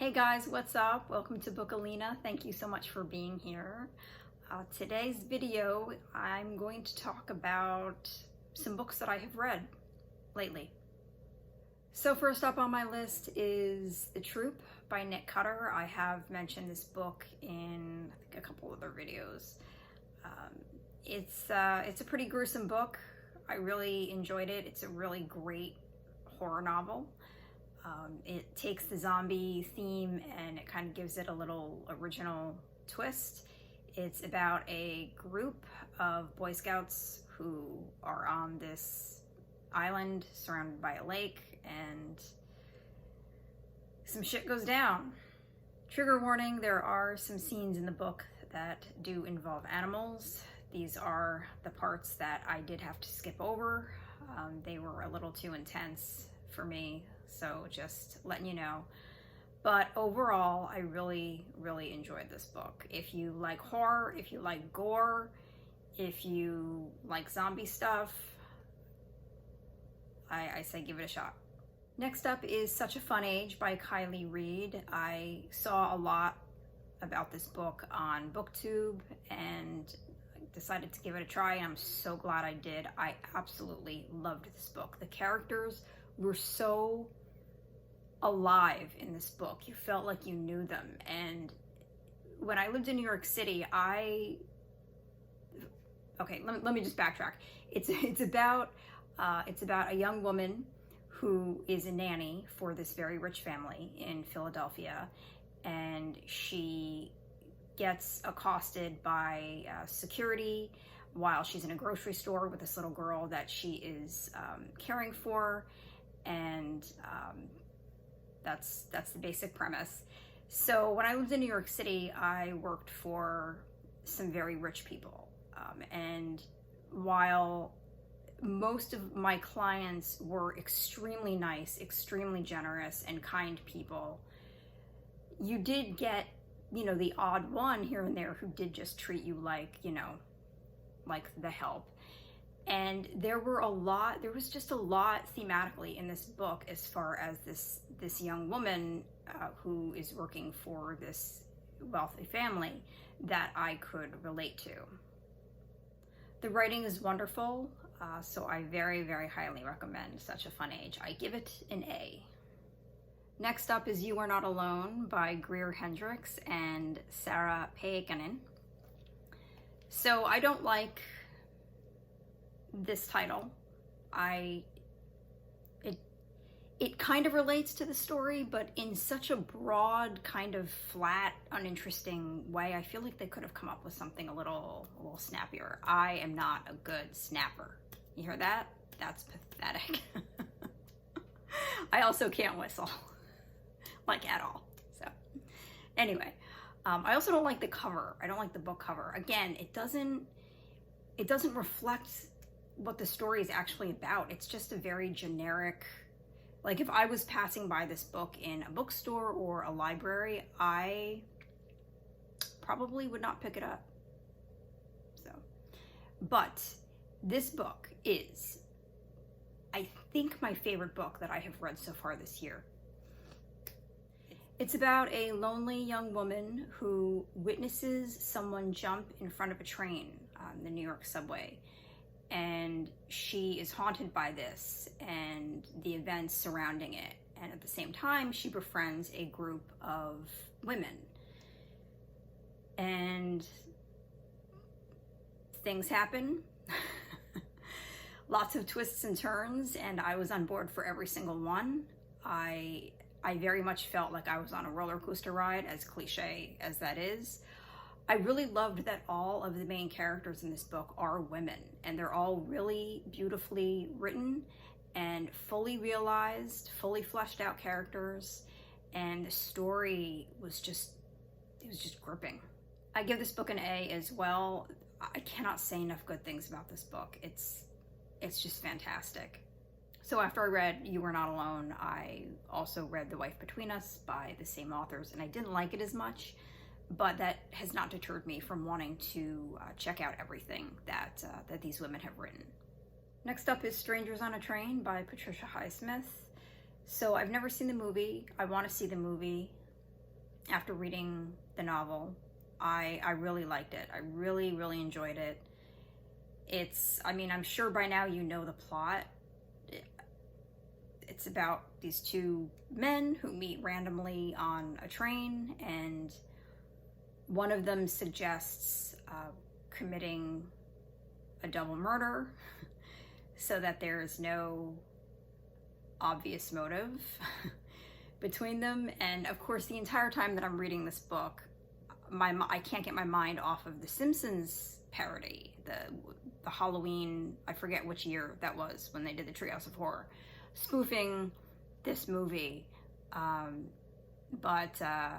Hey guys, what's up? Welcome to Bookalina. Thank you so much for being here. Today's video, I'm going to talk about some books that I have read lately. So first up on my list is The Troop by Nick Cutter. I have mentioned this book in, I think, a couple other videos. It's a pretty gruesome book. I really enjoyed it. It's a really great horror novel. It takes the zombie theme and it kind of gives it a little original twist. It's about a group of Boy Scouts who are on this island surrounded by a lake, and some shit goes down. Trigger warning, there are some scenes in the book that do involve animals. These are the parts that I did have to skip over. They were a little too intense for me, so just letting you know. But overall, I really enjoyed this book. If you like horror, if you like gore, if you like zombie stuff, I say give it a shot. Next up is Such a Fun Age by Kiley Reid. I saw a lot about this book on BookTube and decided to give it a try, and I'm so glad I did. I absolutely loved this book. The characters were so alive in this book. You felt like you knew them. And when I lived in New York City, let me just backtrack. It's about a young woman who is a nanny for this very rich family in Philadelphia, and she gets accosted by security while she's in a grocery store with this little girl that she is caring for, and that's the basic premise. So when I lived in New York City, I worked for some very rich people, and while most of my clients were extremely nice, extremely generous, and kind people, you did get, the odd one here and there who did just treat you like, like the help. And there was just a lot thematically in this book as far as this young woman who is working for this wealthy family that I could relate to. The writing is wonderful, so I very highly recommend Such a Fun Age. I give it an A. Next up is You Are Not Alone by Greer Hendricks and Sarah Pekkanen. So I don't like this title. It kind of relates to the story, but in such a broad, kind of flat, uninteresting way. I feel like they could have come up with something a little snappier. I am not a good snapper. You hear that? That's pathetic. I also can't whistle, like at all. So anyway, I also don't like the cover. I don't like the book cover. Again, it doesn't reflect what the story is actually about. It's just a very generic, like if I was passing by this book in a bookstore or a library, I probably would not pick it up. So, but this book is, I think, my favorite book that I have read so far this year. It's about a lonely young woman who witnesses someone jump in front of a train on the New York subway. And she is haunted by this and the events surrounding it. And at the same time, she befriends a group of women. And things happen. Lots of twists and turns, and I was on board for every single one. I very much felt like I was on a roller coaster ride, as cliche as that is. I really loved that all of the main characters in this book are women, and they're all really beautifully written and fully realized, fully fleshed out characters, and the story was just gripping. I give this book an A as well. I cannot say enough good things about this book. It's just fantastic. So after I read You Are Not Alone, I also read The Wife Between Us by the same authors, and I didn't like it as much, but that has not deterred me from wanting to check out everything that these women have written. Next up is Strangers on a Train by Patricia Highsmith. So I've never seen the movie. I want to see the movie. after reading the novel. I really liked it. I really, really enjoyed it. I mean, I'm sure by now you know the plot. It's about these two men who meet randomly on a train, and one of them suggests committing a double murder so that there is no obvious motive between them. And of course, the entire time that I'm reading this book, I can't get my mind off of the Simpsons parody, the Halloween, I forget which year that was when they did the Treehouse of Horror, spoofing this movie. But I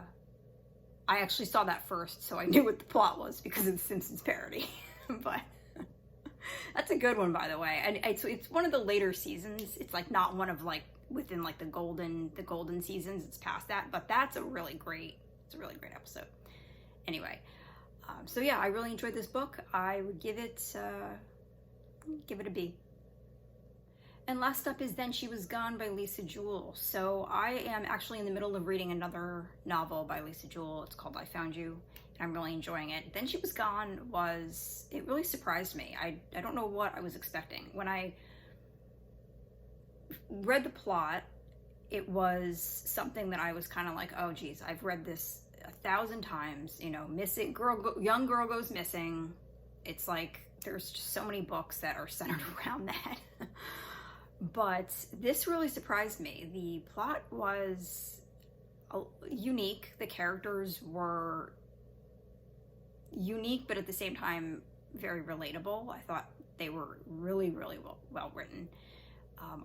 actually saw that first, so I knew what the plot was because of the Simpsons parody. But that's a good one, by the way. And it's one of the later seasons. It's like not one of like within like the golden seasons. It's past that, but that's a really great episode. Anyway, so yeah, I really enjoyed this book. I would give it a B. And last up is Then She Was Gone by Lisa Jewell. So I am actually in the middle of reading another novel by Lisa Jewell. It's called I Found You, and I'm really enjoying it. Then She Was Gone it really surprised me. I don't know what I was expecting. When I read the plot, it was something that I was kind of like, oh geez, I've read this 1,000 times, you know, young girl goes missing. It's like, there's just so many books that are centered around that. But this really surprised me. The plot was unique. The characters were unique, but at the same time, very relatable. I thought they were really, really well written.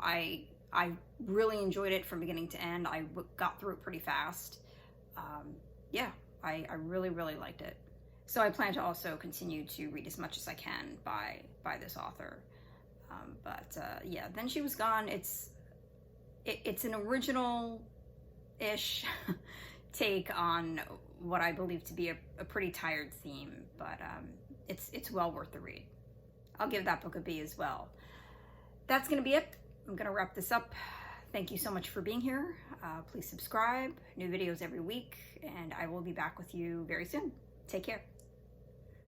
I really enjoyed it from beginning to end. I got through it pretty fast. Yeah, I really, really liked it. So I plan to also continue to read as much as I can by this author. Yeah, Then She Was Gone. It's an original-ish take on what I believe to be a pretty tired theme, but it's well worth the read. I'll give that book a B as well. That's gonna be it. I'm gonna wrap this up. Thank you so much for being here. Please subscribe. New videos every week, and I will be back with you very soon. Take care.